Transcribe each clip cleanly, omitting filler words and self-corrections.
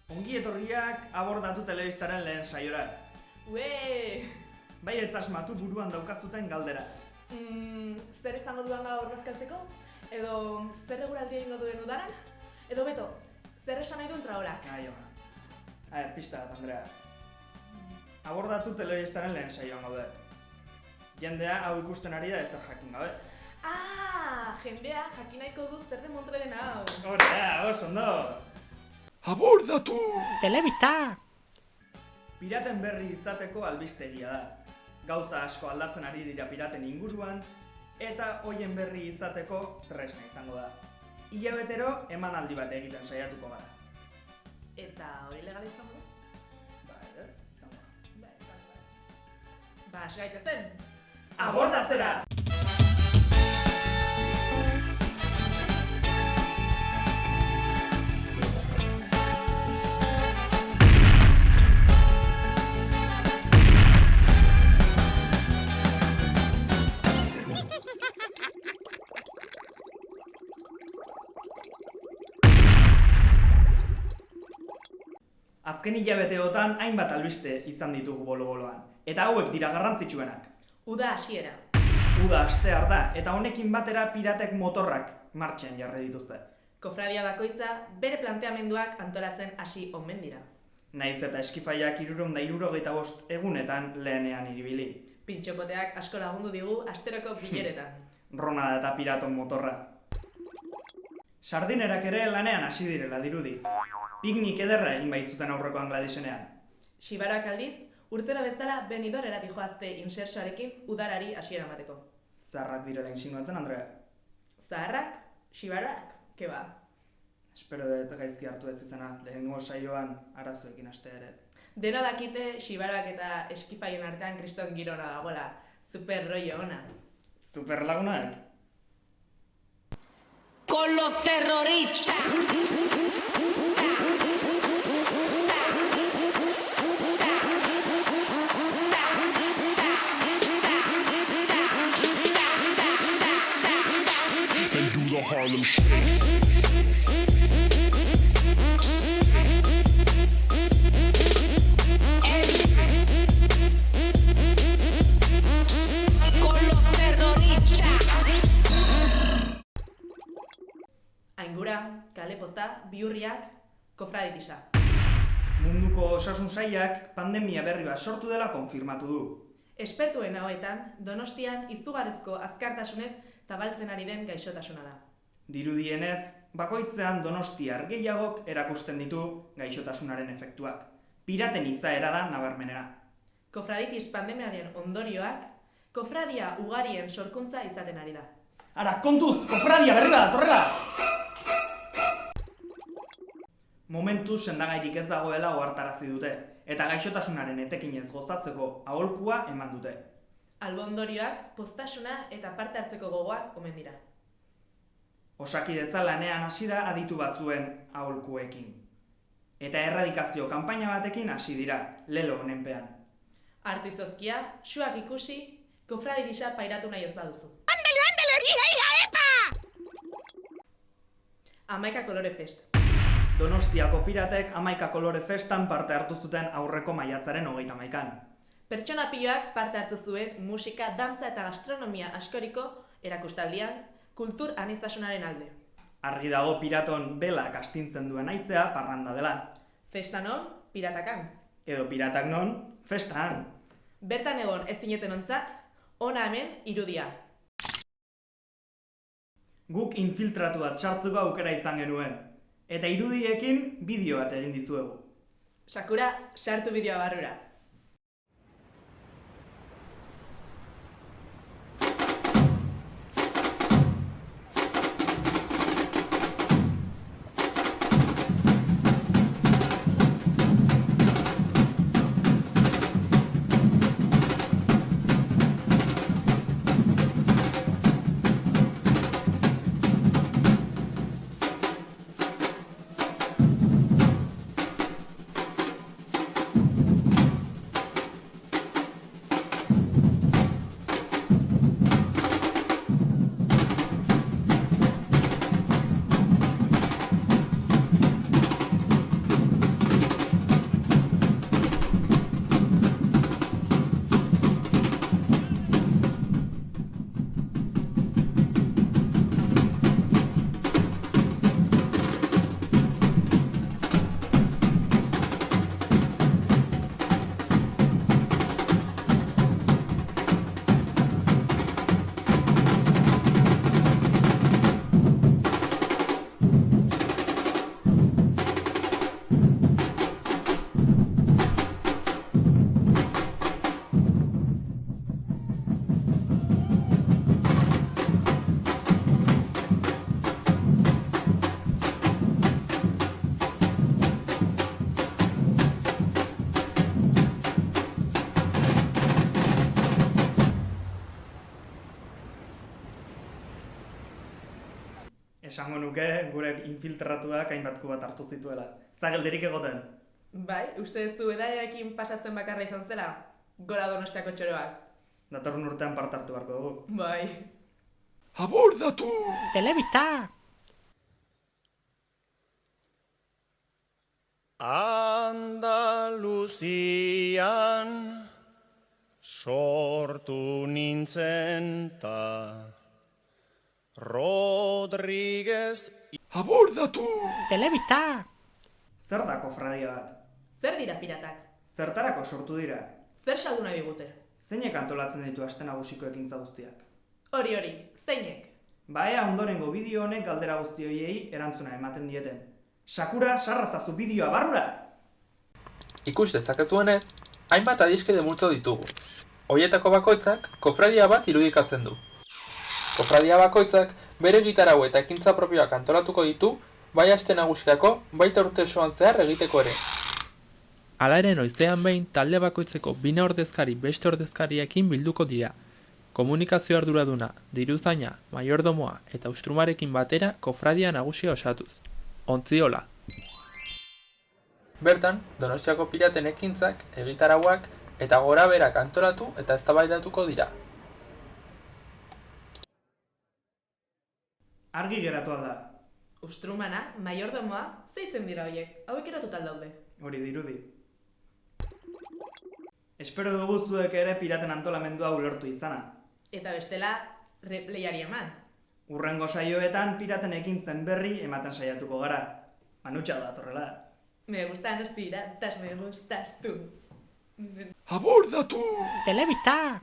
Ongi etorriak abordatu telebistaren lehen saiora. Ue! Bai etzasmatu buruan daukazuten galdera. Zer izango duan gaur bazkaltzeko? Edo zer eguraldi egingo duen udaran? Edo beto, zer esan nahi duen traorak? Ai, ama. Pista bat, Andrea. Abordatu telebistaren lehen saioan gaude. Jendea hau ikusten ari da ezer jakin gabe. Jendea jakin nahiko du zer den montre den hau. Horea, oso ondo! Abordatu! Telebista! Piraten berri izateko albistegia da. Gauza asko aldatzen ari dira piraten inguruan, eta hoien berri izateko tresna izango da. Hilabetero emanaldi bat egiten saiatuko gara. Eta hori legal izango da? Ez, izango da. Hasi gaitezen! Abordatzera! Azken hilabeteotan hainbat albiste izan ditugu bolo-boloan, eta hauek dira garrantzitsuenak. Uda hasiera. Uda hastear da, eta honekin batera piratek motorrak martxan jarri dituzte. Kofradia bakoitza bere planteamenduak antolatzen hasi omen dira. Naiz eta eskifaiak 365 egunetan lehenean iribili. Pintxopoteak asko lagundu digu asteroko bileretan. Ronada eta piraton motorra. Sardinerak ere lanean hasi direla dirudi. Piknik ederra egin baitzuten aurreko Angladesenean. Xibarak aldiz, urtero bezala Benidorrera dijoazte insertsoarekin udarari hasiera emateko. Zaharrak direla insinuatzen, Andrea. Zaharrak? Xibarak? Ke ba? Espero dut gaizki hartu ez izana, lehenengo saioan arazoekin haste ere. Dena dakite Xibarak eta eskifaien artean kriston girona dagoela. Super rollo ona. Super lagunak? Con los terroristas. And do the Harlem Shake. Con los terroristas. Aingura, kale posta, bihurriak, kofraditisa. Munduko osasun sailak pandemia berri bat sortu dela konfirmatu du. Espertuen hauetan, Donostian izugarrizko azkartasunez zabaltzen ari den gaixotasuna da. Dirudienez, bakoitzean donostiar gehiagok erakusten ditu gaixotasunaren efektuak. Piraten izaera da nabarmenera. Kofraditis pandemiaren ondorioak, kofradia ugarien sorkuntza izaten ari da. Ara, kontuz, kofradia berri da, torrela! Momentu sendagairik ez dagoela ohartarazi dute, eta gaixotasunaren etekinez gozatzeko aholkua eman dute. Albo ondorioak, poztasuna eta parte hartzeko gogoak omen dira. Osakidetza lanean hasi da aditu batzuen aholkuekin. Eta erradikazio kanpaina batekin hasi dira, lelo honenpean. Hartu izozkia, suak ikusi, kofraditisa pairatu nahi ez baduzu. Hamaika kolore fest. Donostiako piratek 11 kolore festan parte hartu zuten aurreko maiatzaren 31an. Pertsona piloak parte hartu zuen musika, dantza eta gastronomia askoriko erakustaldian, kultur aniztasunaren alde. Argi dago piraton belak astintzen duen haizea parranda dela. Festan on, piratakan. Edo piratak non, festan. Bertan egon ez zineten ontzat, ona hemen irudia. Guk infiltratu bat sartzuko aukera izan genuen. Eta irudiekin bideo bat egin dizuegu. Sakura, sartu bideoa barrura. gure infiltratuak hainbatku bat hartu zituela. Zagelderik egoten. Bai, uste ez du edarekin pasatzen bakarra izan zela? Gora Donostiako txoroak. Datorren urtean parte hartu beharko dugu. Bai. Abordatu! Telebista! Andaluzian sortu nintzen ta Rodriguez Abordatu! Telebista! Zer da kofradia bat? Zer dira piratak? Zertarako sortu dira? Zer saldu nahi digute? Zeinek antolatzen ditu aste nagusiko ekintza guztiak? Hori, zeinek? Ea ondorengo bideo honek galdera guzti horiei erantzuna ematen dieten. Sakura, sarrazazu bideoa barrura! Ikus dezakezuenez, hainbat adiskide multzo ditugu. Horietako bakoitzak, kofradia bat irudikatzen du. Kofradia bakoitzak bere gitarau eta ekintza propioak antolatuko ditu, bai aste nagusirako, baita urte osoan zehar egiteko ere. Hala ere noizean behin, talde bakoitzeko bina ordezkari beste ordezkariekin bilduko dira. Komunikazio arduraduna, diruzaina, maiordomoa eta ustrumarekin batera kofradia nagusia osatuz. Ontziola. Bertan, Donostiako piraten ekintzak, egitarauak eta gorabeherak antolatu eta eztabaidatuko dira. Argi geratu da. Ustrumana, maiordomoa, ze izen dira horiek? Hauek eratuta daude. Hori dirudi. Espero dugu zuek ere piraten antolamendua ulertu izana. Eta bestela, replayari eman. Urrengo saioetan piraten ekintzen berri ematen saiatuko gara. Manutxa da torrela. Me gustan los piratas, me gustas tú. Abordatu! Telebista!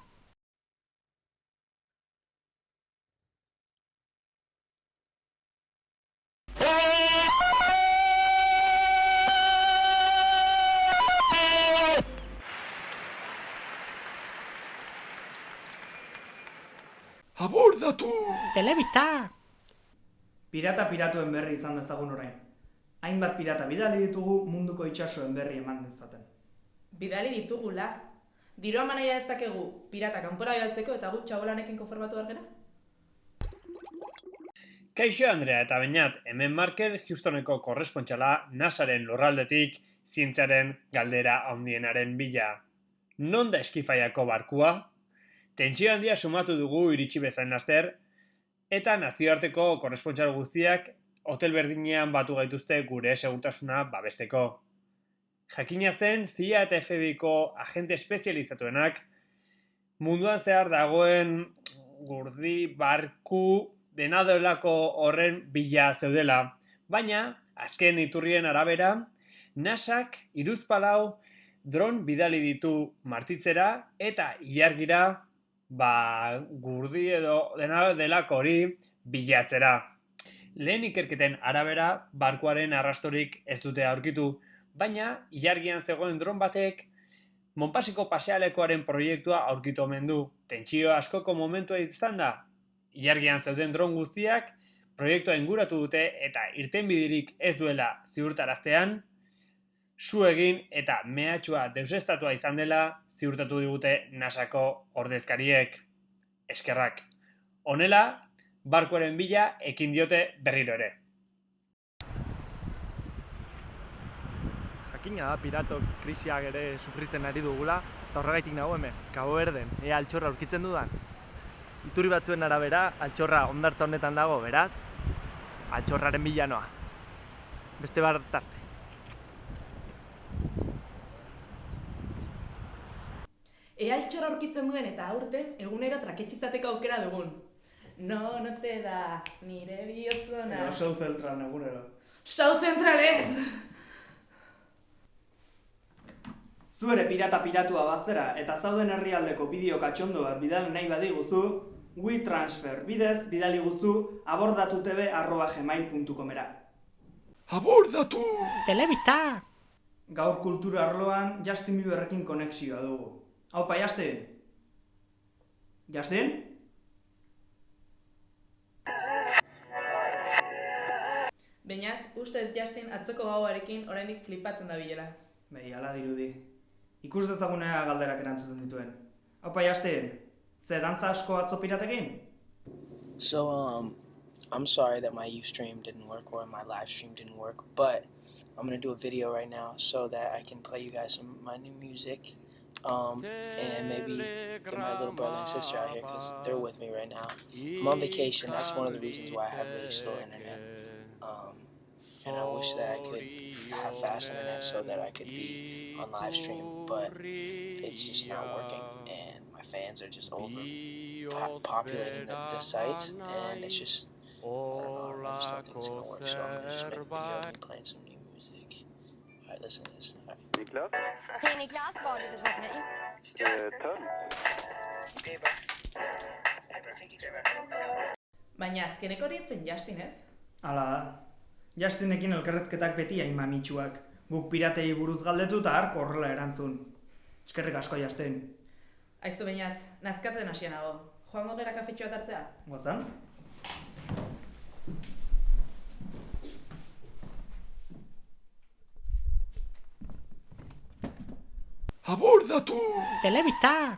Abordatu! Telebista! Piratuen berri izan dezagun orain. Hainbat pirata bidali ditugu munduko itsasoen berri eman dezaten. Bidali ditugula. Dirua manaia ez dakegu pirata kanpora bidaltzeko eta gu txabolanekin konformatu behar gara? Kaixo Andrea eta Beñat, hemen Marker Houstoneko korrespontxala NASAren lurraldetik zientziaren galdera handienaren bila. Non da Eskifaiako barkua? Tentsio handia sumatu dugu iritsi bezain laster, eta nazioarteko korrespontxal guztiak hotel berdinean batu gaituzte gure segurtasuna babesteko. Jakina zen, CIA eta FBIko agente espezializatuenak munduan zehar dagoen gurdi, barku, dena delako horren bila zeudela. Baina, azken iturrien arabera, NASAk hiruzpalau dron bidali ditu martitzera eta ilargira gurdi edo dena delako hori bilatzera. Lehen ikerketen arabera, barkuaren arrastorik ez dute aurkitu, baina ilargian zegoen dron batek Monpasiko pasealekoaren proiektua aurkitu omen du. Tentsio askoko momentua izan da. Ilargian zeuden dron guztiak proiektua inguratu dute eta irtenbiderik ez duela ziurtaraztean, su egin eta mehatxua deusestatua izan dela ziurtatu digute NASAko ordezkariek. Eskerrak. Honela, barkuaren bila ekin diote berriro ere. Jakina da piratok krisiak ere sufritzen ari dugula, eta horregaitik nago hemen, Cabo Verden, ea altxorra aurkitzen dudan. Iturri batzuen arabera, altxorra hondartza honetan dago, beraz, altxorraren bila noa. Beste bat tarte. Ea altxorra aurkitzen duen eta aurten egunero traketxizateko aukera dugun. No te da nire bihotzona. Edo South Central egunero. South Central ez! Zu ere piratua bazera eta zauden herrialdeko bideo katxondo bat bidali nahi badiguzu, WeTransfer bidez bidali guzu abordatutv@gmail.comera. Abordatu! Telebista! Gaur kultura arloan Justin Bieberrekin konexioa dugu. Haupa, Justin? Justin? Beñat, ustez Justin atzoko gauarekin oraindik flipatzen da bilela. Bai, ala dirudi. Ikus dezagunea galderak erantzuten dituen. Haupa, Justin, ze dantza asko atzo piratekin? So, I'm sorry that my Ustream didn't work or my live stream didn't work, but I'm gonna do a video right now so that I can play you guys some of my new music, and maybe get my little brother and sister out here because they're with me right now. I'm on vacation. That's one of the reasons why I have really slow internet. And I wish that I could have fast internet so that I could be on live stream, but it's just not working, and my fans are just populating the sites, and it's just, I don't know, I just don't think it's gonna work, so I'm gonna just make a video of me playing some new music. Alright, listen to this. All right. Niklas? Hej Niklas, vad har du besvarat mig? Baina azkeneko hori etzen Justin, ez? Hala da. Justinekin elkarrezketak beti hain mamitsuak. Guk piratei buruz galdetu eta hark horrela erantzun. Eskerrik asko, Justin. Aizu bainat, nazkatzen hasia nago. Joango gera kafetxoa hartzea? Goazan? Abordatu! Telebista!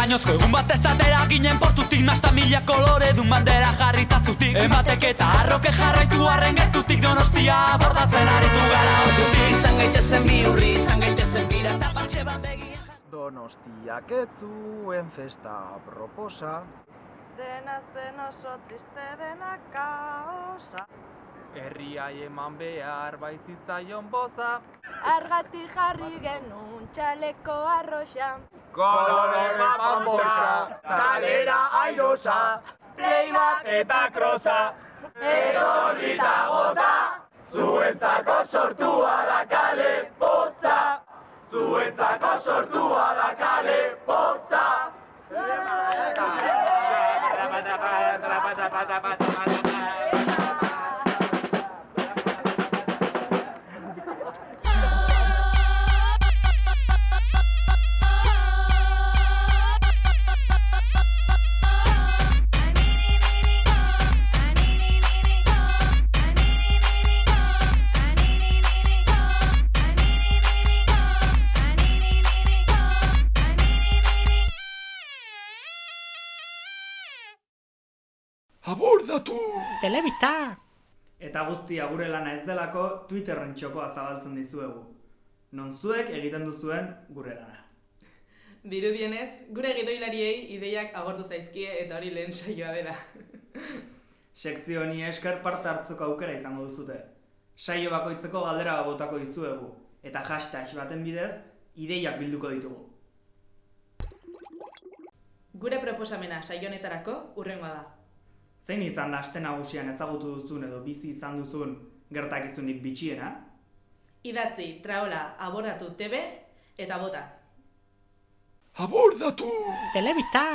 Añozko egun bat ez atera ginen portutik, nasta mila kolore dun bandera jarritazutik. Enbatek eta arroke jarraitu arren gertutik, Donostia bordatzen aritu gara ordutik. Izan gaitezen bihurri, izan gaitezen bira eta partxe bat begian. Donostiak ez zuen festa proposa. Dena zen oso triste, dena kaosa. Herriai eman behar baizitzaion boza. Argatik jarri genuen txaleko arroxa. Kolore paposa, kalera airosa. Play bat eta krosa. Erorri da goza. Zuentzako sortua da kale poza. Zuentzako sortua da kale poza. Abordatu! Telebista! Eta guztia gure lana ez delako Twitterren txokoa zabaltzen dizuegu. Non zuek egiten duzuen gure lana. Dirudienez, gure gidoilariei ideiak agortu zaizkie eta hori lehen saioa dela. Sekzio honi esker parte hartzeko aukera izango duzute. Saio bakoitzeko galdera botako dizuegu, eta hashtag baten bidez ideiak bilduko ditugu. Gure proposamena saio honetarako hurrengoa da. Zein izan da aste nagusian ezagutu duzun edo bizi izan duzun gertakizunik bitxiena? Idatzi, traola, abordatu TV eta bota. Abordatu! Telebista!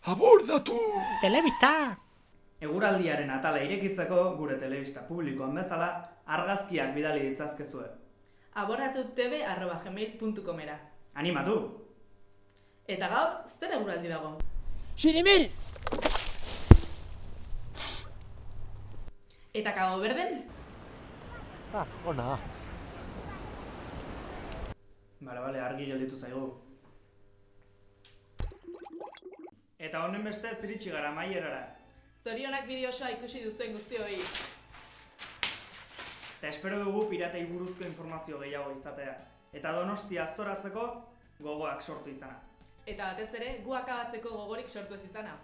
Abordatu! Telebista! Eguraldiaren atala irekitzeko gure telebista publikoan bezala argazkiak bidali ditzazkezue. abordatutv@gmail.comera. Animatu! Eta gaur, zer eguraldi dago? Xirimiri! Eta Cabo Verden? Ona. Bale, argi gelditu zaigu. Eta honen beste ziritsi gara amaierara. Zorionak bideo osoa ikusi duzuen guztioi. Eta espero dugu piratei buruzko informazio gehiago izatea. Eta Donostia aztoratzeko gogoak sortu izana. Eta batez ere, gu akabatzeko gogorik sortu ez izana.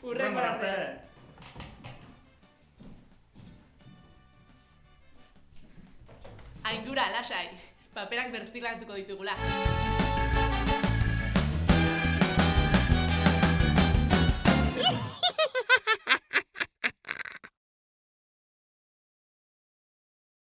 Hurrengo arte! Aingura, lasai. Paperak bertzilatuko ditugula.